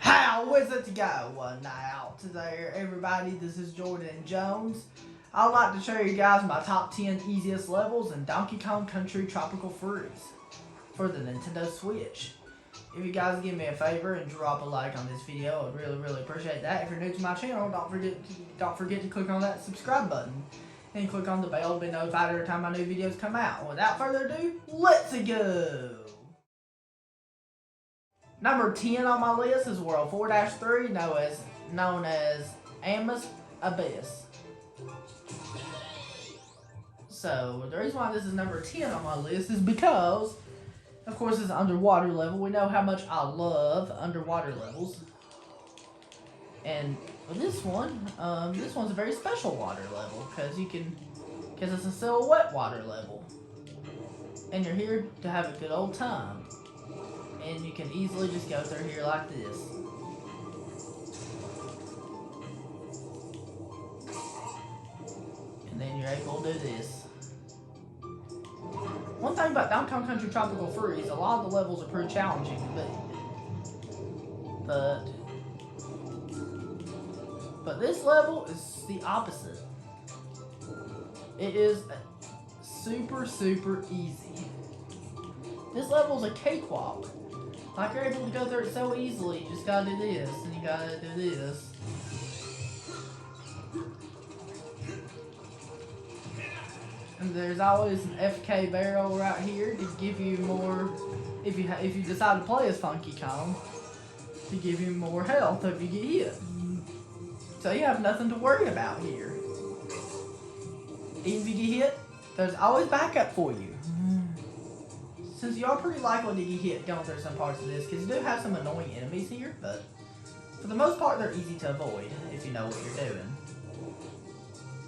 How is it to go? One night out to there, everybody. This is Jordan Jones. I'd like to show you guys my top 10 easiest levels in Donkey Kong Country Tropical Freeze for the Nintendo Switch. If you guys give me a favor and drop a like on this video, I'd really appreciate that. If you're new to my channel, don't forget to click on that subscribe button and click on the bell to be notified every time my new videos come out. Without further ado, let's go! Number 10 on my list is World 4-3, known as Amos Abyss. So, the reason why this is number 10 on my list is because, of course, it's an underwater level. We know how much I love underwater levels. And with this one's a very special water level because it's a silhouette water level. And you're here to have a good old time. And you can easily just go through here like this. And then you're able to do this. One thing about Donkey Kong Country Tropical Freeze, a lot of the levels are pretty challenging to beat. But this level is the opposite. It is super easy. This level's a cakewalk. Like, you're able to go through it so easily. You just gotta do this, and you gotta do this. And there's always an FK barrel right here to give you more, if you decide to play as Funky Kong, to give you more health if you get hit. So you have nothing to worry about here. Even if you get hit, there's always backup for you. Since you are pretty likely to get hit going through some parts of this, because you do have some annoying enemies here, but for the most part they're easy to avoid if you know what you're doing.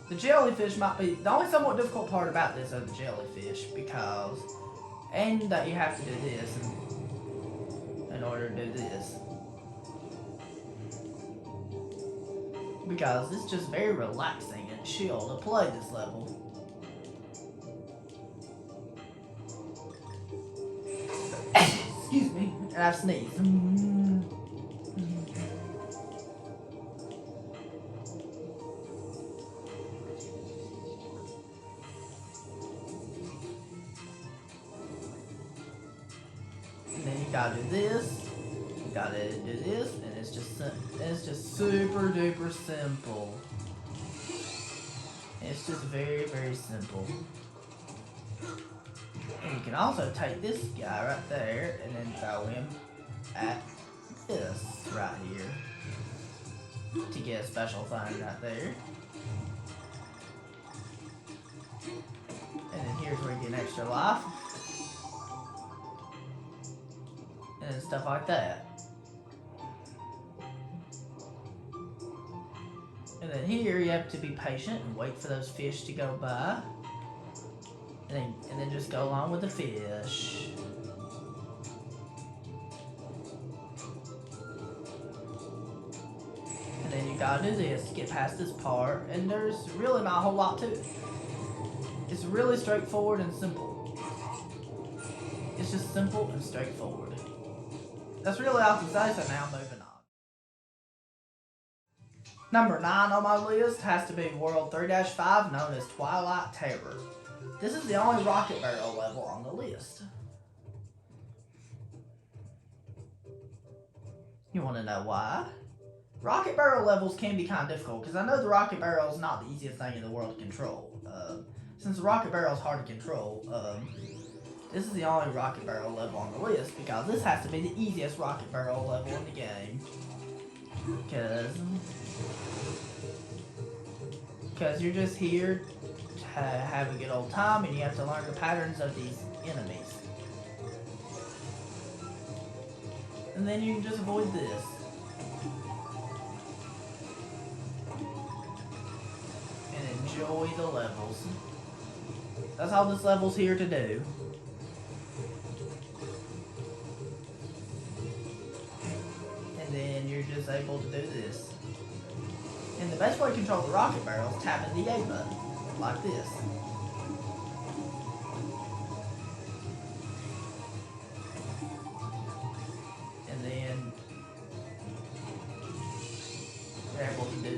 The jellyfish might be the only somewhat difficult part about this are the jellyfish, and that you have to do this in order to do this. Because it's just very relaxing and chill to play this level. Excuse me, and I've sneezed. And then you gotta do this, you gotta do this, and it's just super duper simple. It's just very simple. And you can also take this guy right there and then throw him at this right here to get a special thing right there. And then here's where you get an extra life. And stuff like that. And then here you have to be patient and wait for those fish to go by. And then just go along with the fish. And then you gotta do this to get past this part, and there's really not a whole lot to it. It's really straightforward and simple. It's just simple and straightforward. That's really all I can say, so now moving on. Number 9 on my list has to be World 3-5, known as Twilight Taylor. This is the only rocket barrel level on the list. You want to know why? Rocket barrel levels can be kind of difficult, because I know the rocket barrel is not the easiest thing in the world to control. Since the rocket barrel is hard to control, this is the only rocket barrel level on the list, because this has to be the easiest rocket barrel level in the game. Because you're just here to have a good old time, and you have to learn the patterns of these enemies. And then you can just avoid this. And enjoy the levels. That's all this level's here to do. And then you're just able to do this. And the best way to control the rocket barrel is tapping the A button, like this.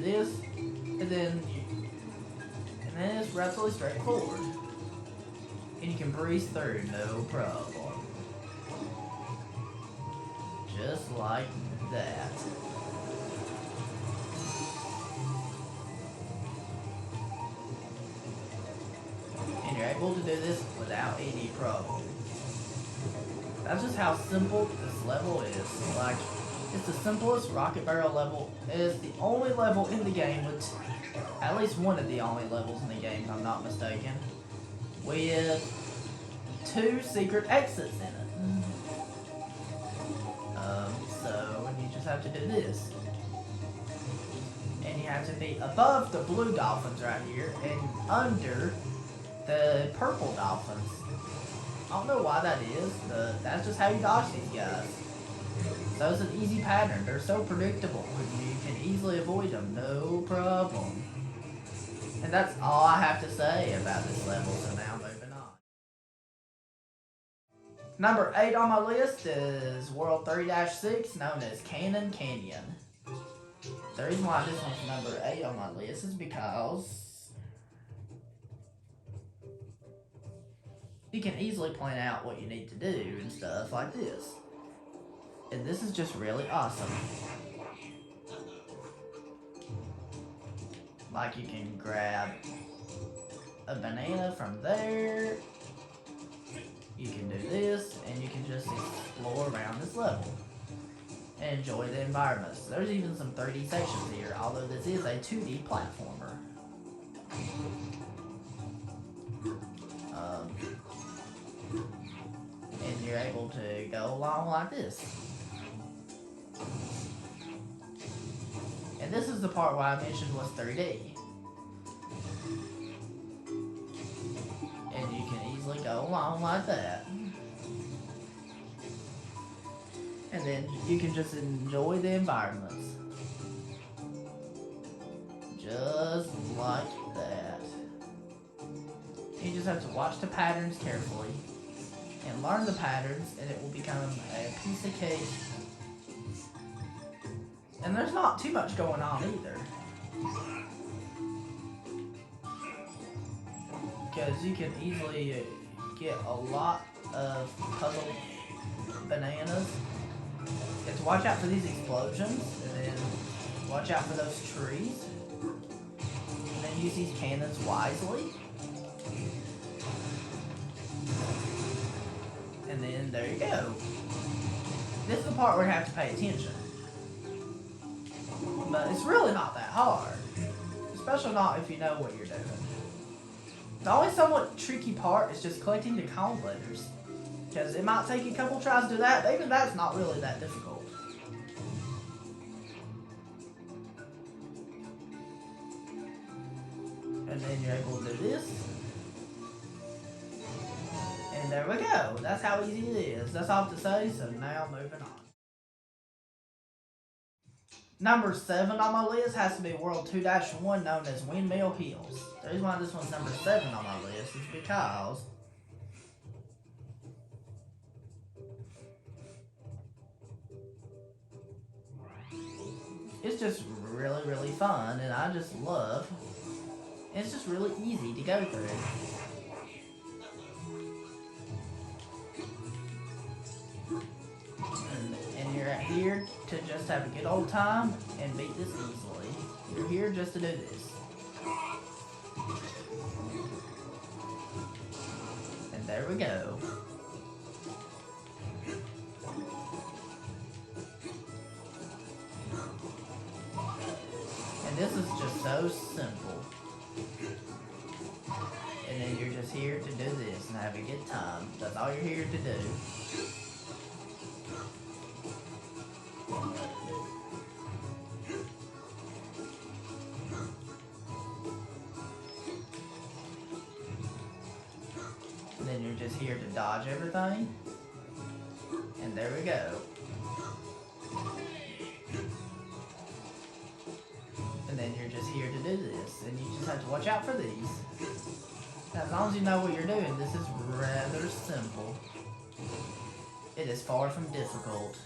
this, and then it's relatively straightforward. And you can breeze through, no problem. Just like that. And you're able to do this without any problem. That's just how simple this level is. Like, it's the simplest rocket barrel level. It is the only level in the game with, at least one of the only levels in the game, if I'm not mistaken, with 2 secret exits in it. So you just have to do this. And you have to be above the blue dolphins right here and under the purple dolphins. I don't know why that is, but that's just how you dodge these guys. So it's an easy pattern. They're so predictable. You can easily avoid them, no problem. And that's all I have to say about this level, so now moving on. Number 8 on my list is World 3-6, known as Cannon Canyon. The reason why this one's number 8 on my list is because you can easily plan out what you need to do and stuff like this. And this is just really awesome. Like, you can grab a banana from there. You can do this, and you can just explore around this level and enjoy the environments. There's even some 3D sections here, although this is a 2D platformer. And you're able to go along like this. And this is the part where I mentioned was 3D. And you can easily go along like that. And then you can just enjoy the environments. Just like that. You just have to watch the patterns carefully and learn the patterns, and it will become a piece of cake. And there's not too much going on either, because you can easily get a lot of puzzle bananas. You have to watch out for these explosions, and then watch out for those trees, and then use these cannons wisely. And then there you go. This is the part where you have to pay attention. But it's really not that hard. Especially not if you know what you're doing. The only somewhat tricky part is just collecting the cone letters. Because it might take you a couple tries to do that, but even that's not really that difficult. And then you're able to do this. And there we go. That's how easy it is. That's all I have to say, so now moving on. Number 7 on my list has to be World 2-1, known as Windmill Heels. The reason why this one's number 7 on my list is because it's just really, really fun, and I just love. It's just really easy to go through. And you're here to just have a good old time and beat this easily. You're here just to do this. And there we go. And this is just so simple. And then you're just here to do this and have a good time. That's all you're here to do. And then you're just here to dodge everything. And there we go. And then you're just here to do this. And you just have to watch out for these. As long as you know what you're doing, this is rather simple. It is far from difficult.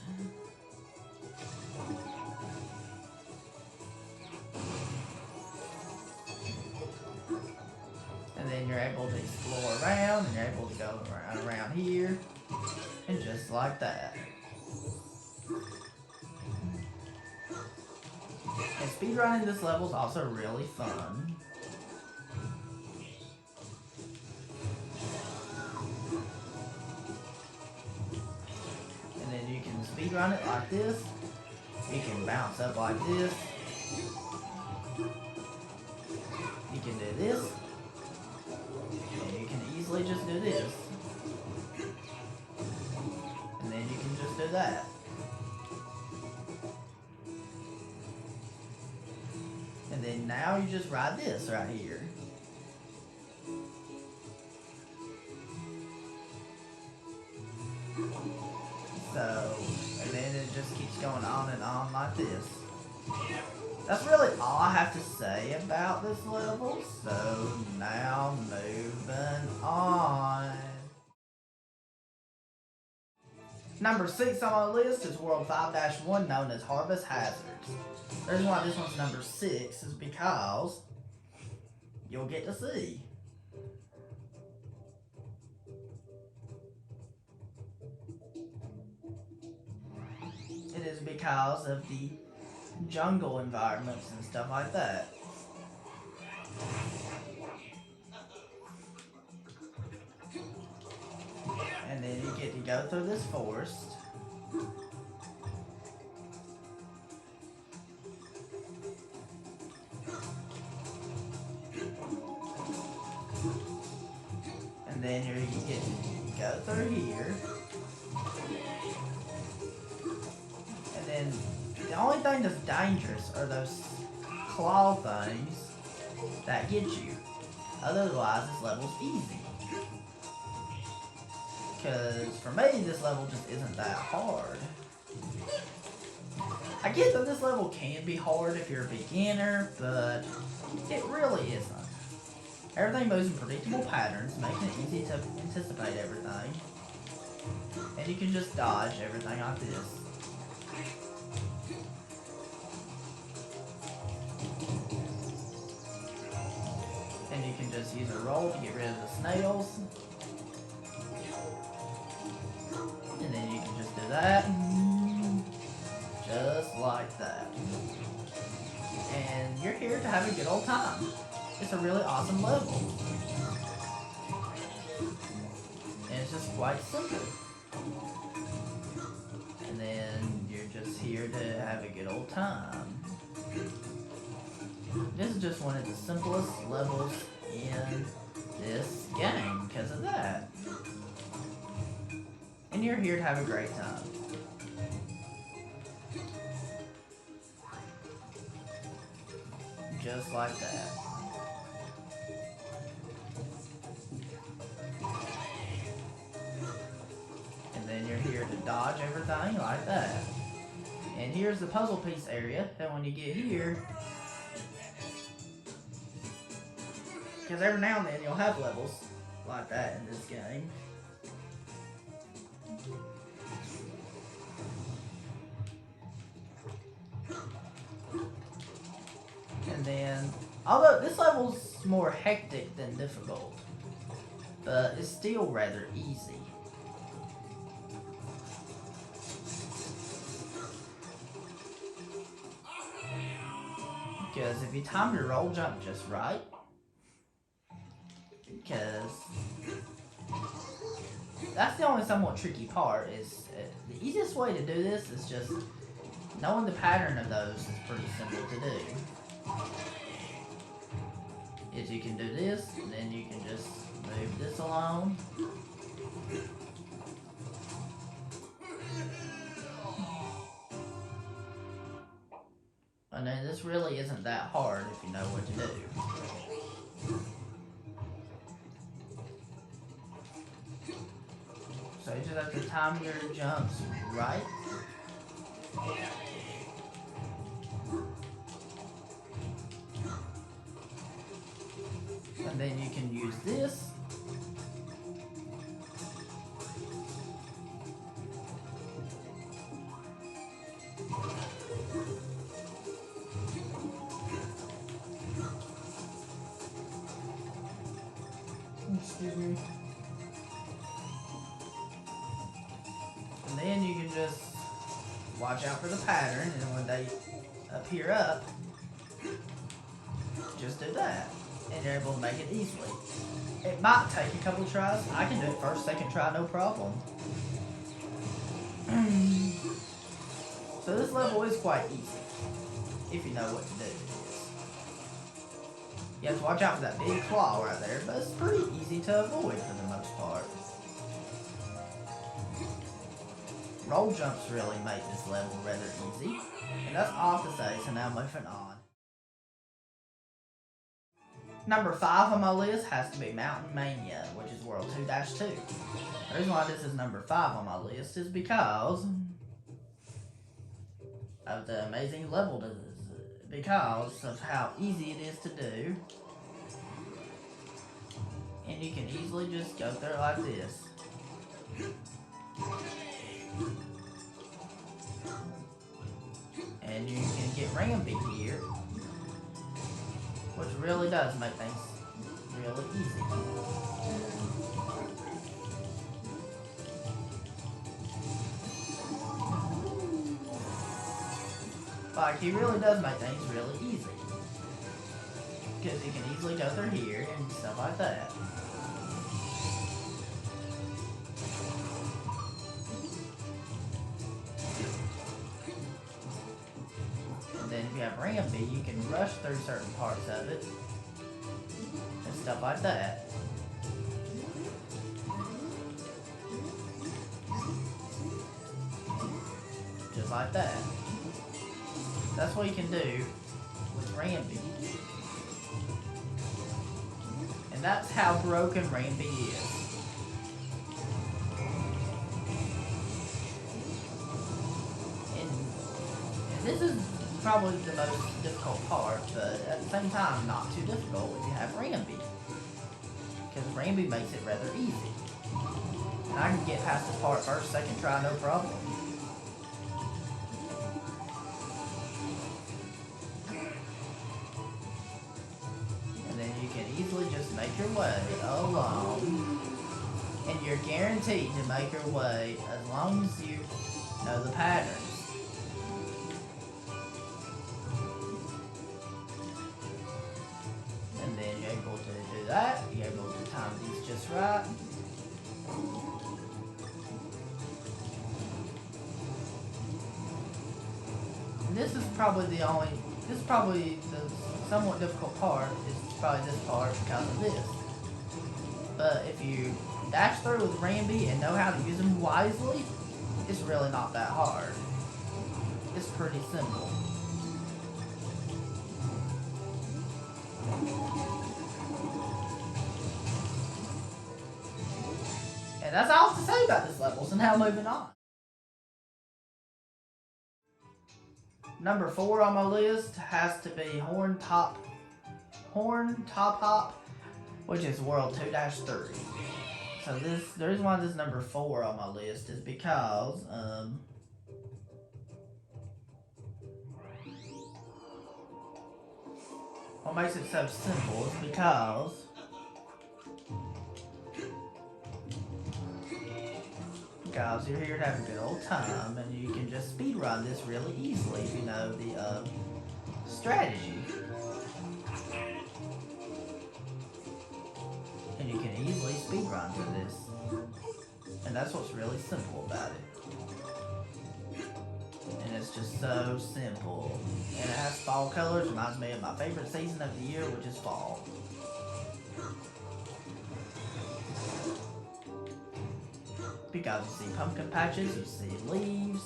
able to explore around, and you're able to go around here, and just like that. And speedrunning this level is also really fun. And then you can speedrun it like this. You can bounce up like this. You can do this. And you can easily just do this. And then you can just do that. And then now you just ride this right here. So, and then it just keeps going on and on like this. That's really all I have to say about this level. So now moving on. Number 6 on my list is World 5-1, known as Harvest Hazards. The reason why this one's number 6 is because you'll get to see. It is because of the jungle environments and stuff like that. And then you get to go through this forest. And then you get to go through here. And then the only thing that's dangerous are those claw things that get you. Otherwise, this level's easy. Because for me, this level just isn't that hard. I get that this level can be hard if you're a beginner, but it really isn't. Everything moves in predictable patterns, making it easy to anticipate everything. And you can just dodge everything like this. And you can just use a roll to get rid of the snails. And then you can just do that. Just like that. And you're here to have a good old time. It's a really awesome level. And it's just quite simple. And then you're just here to have a good old time. This is just one of the simplest levels in this game because of that. And you're here to have a great time. Just like that. And then you're here to dodge everything like that. And here's the puzzle piece area. And when you get here, because every now and then you'll have levels like that in this game. And then, although this level's more hectic than difficult, but it's still rather easy. Because if you time your roll jump just right, because that's the only somewhat tricky part, is the easiest way to do this is just knowing the pattern of those is pretty simple to do. Is you can do this, and then you can just move this along. And then this really isn't that hard if you know what to do. So you just have to time your jumps right. And then you can use this. for the pattern, and when they appear up, just do that. And you're able to make it easily. It might take a couple tries. I can do it first, second try, no problem. So this level is quite easy, if you know what to do. You have to watch out for that big claw right there, but it's pretty easy to avoid for the most part. Roll jumps really make this level rather easy, and that's all to say, so now moving on. Number 5 on my list has to be Mountain Mania, which is World 2-2. The reason why this is number 5 on my list is because of the amazing level it is, because of how easy it is to do. And you can easily just go through it like this. And you can get Ramby here, which really does make things really easy. Like, he really does make things really easy. Because you can easily go through here and stuff like that. And then if you have Ramby, you can rush through certain parts of it. And stuff like that. Just like that. That's what you can do with Ramby. And that's how broken Ramby is. And this is probably the most difficult part, but at the same time not too difficult if you have Ramby. Because Ramby makes it rather easy. And I can get past this part first, second try, no problem. Easily just make your way along, and you're guaranteed to make your way as long as you know the patterns. And then you're able to do that, you're able to time these just right. And this is probably the somewhat difficult part is probably this part because of this. But if you dash through with Ramby and know how to use them wisely, it's really not that hard. It's pretty simple. And that's all to say about this level, so now moving on. Number 4 on my list has to be Horntop Horntop, which is World 2-3. So the reason why this is number 4 on my list is because what makes it so simple is because you're here to have a good old time, and you can just speedrun this really easily if you know the strategy. And you can easily speedrun through this. And that's what's really simple about it. And it's just so simple. And it has fall colors, reminds me of my favorite season of the year, which is fall. Because you see pumpkin patches, you see leaves.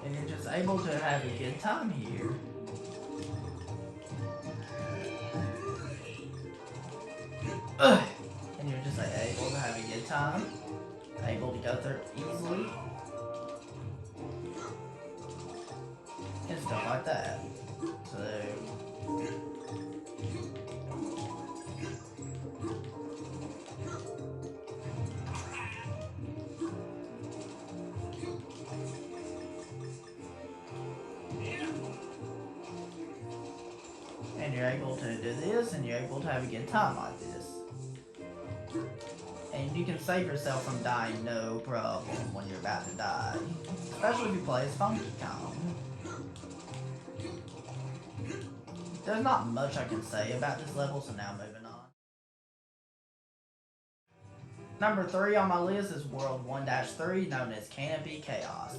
And you're just able to have a good time here. And you're just able to have a good time, able to go through easily. And stuff like that. So and you're able to do this, and you're able to have a good time like this. And you can save yourself from dying no problem when you're about to die. Especially if you play as Funky Kong. There's not much I can say about this level, so now moving on. Number 3 on my list is World 1-3, known as Canopy Chaos.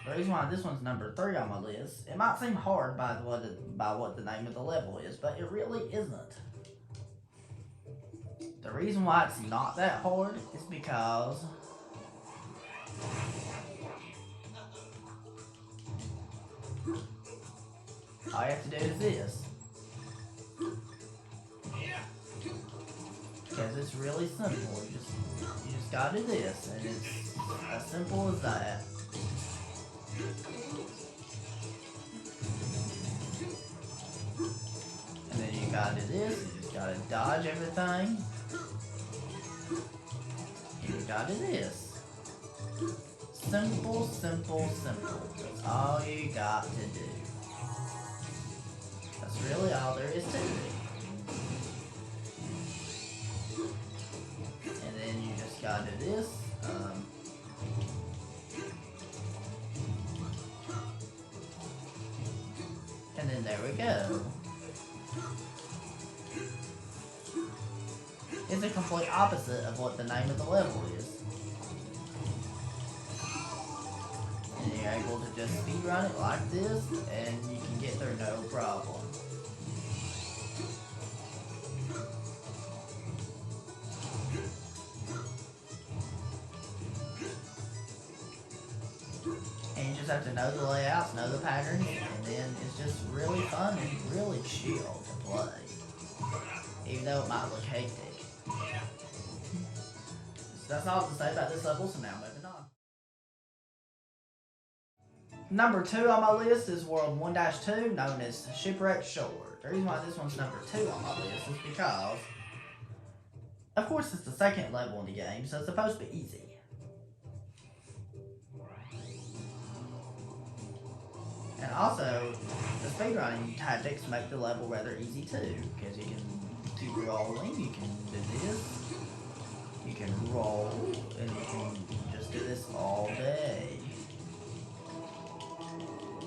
The reason why this one's number 3 on my list, it might seem hard by what the name of the level is, but it really isn't. The reason why it's not that hard is because all you have to do is this. Because it's really simple. You just gotta do this, and it's as simple as that. And then you gotta do this, you just gotta dodge everything. And you gotta do this. Simple, simple, simple. That's all you got to do. That's really all there is to it. And then you just gotta do this. And then there we go. It's the complete opposite of what the name of the level is. And you're able to just speedrun it like this, and you can get there no problem. And you just have to know the layouts, know the patterns, and then it's just really fun and really chill to play. Even though it might look hectic. So that's all to say about this level, so now moving on. Number 2 on my list is World 1-2, known as Shipwreck Shore. The reason why this one's number 2 on my list is because, of course, it's the second level in the game, so it's supposed to be easy. And also, the speedrunning tactics make the level rather easy too, because you can keep rolling, you can do this, you can roll, and you can just do this all day.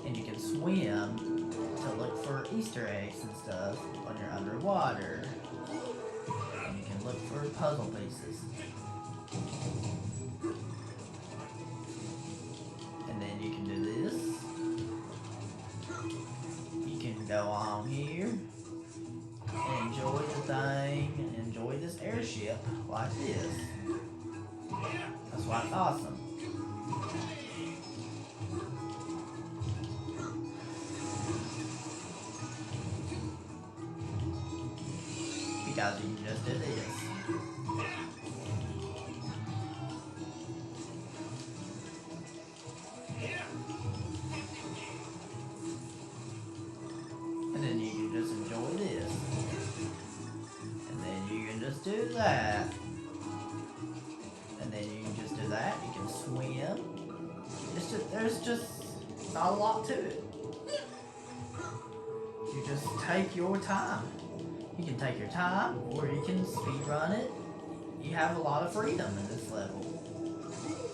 And you can swim to look for Easter eggs and stuff when you're underwater. And you can look for puzzle pieces. And then you can do this. You can go on here and enjoy the thing and enjoy this airship like this. That's why it's awesome. Because you can just do this. And then you can just enjoy this. And then you can just do that. And then you can just do that. You can swim. It's just, there's just not a lot to it. You just take your time. You can take your time, or you can speedrun it. You have a lot of freedom in this level.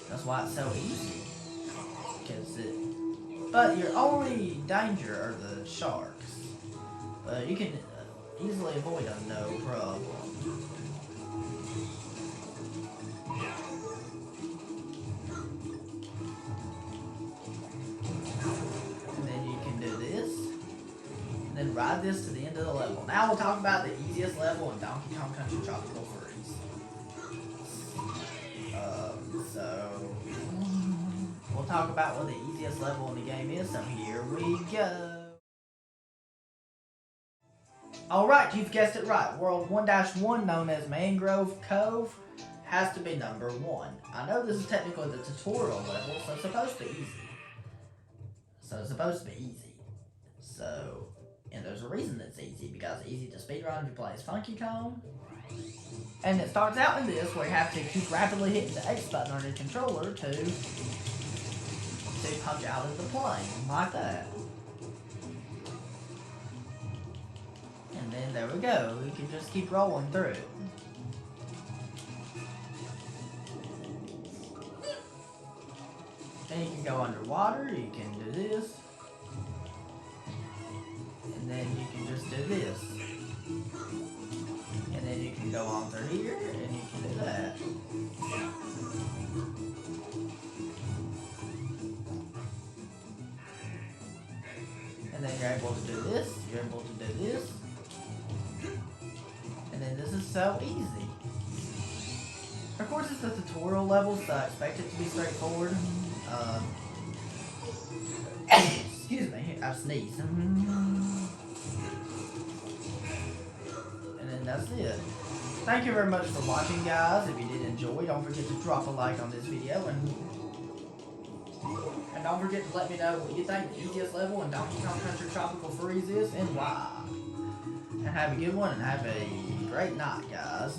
That's why it's so easy. But your only danger are the sharks. But you can easily avoid them, no problem. And then you can do this. And then ride this to the end of the level. Now we'll talk about the easiest level in Donkey Kong Country Tropical Freeze. So we'll talk about what the easiest level in the game is, so here we go. Alright, you've guessed it right. World 1-1, known as Mangrove Cove, has to be number 1. I know this is technically the tutorial level, so it's supposed to be easy. And there's a reason it's easy, because it's easy to speedrun if you play as Funky Kong. And it starts out in this, where you have to keep rapidly hitting the X button on your controller to punch out of the plane, like that. And there we go. We can just keep rolling through it. And you can go underwater, you can do this. And then you can just do this. And then you can go on through here, and you can do that. And then you're able to do this, you're able to do this. And then this is so easy. Of course, it's a tutorial level, so I expect it to be straightforward. Excuse me, I've sneezed. And then that's it. Thank you very much for watching, guys. If you did enjoy, don't forget to drop a like on this video, and don't forget to let me know what you think the easiest level in Donkey Kong Country Tropical Freeze is and why. And have a good one, and have a great night, guys.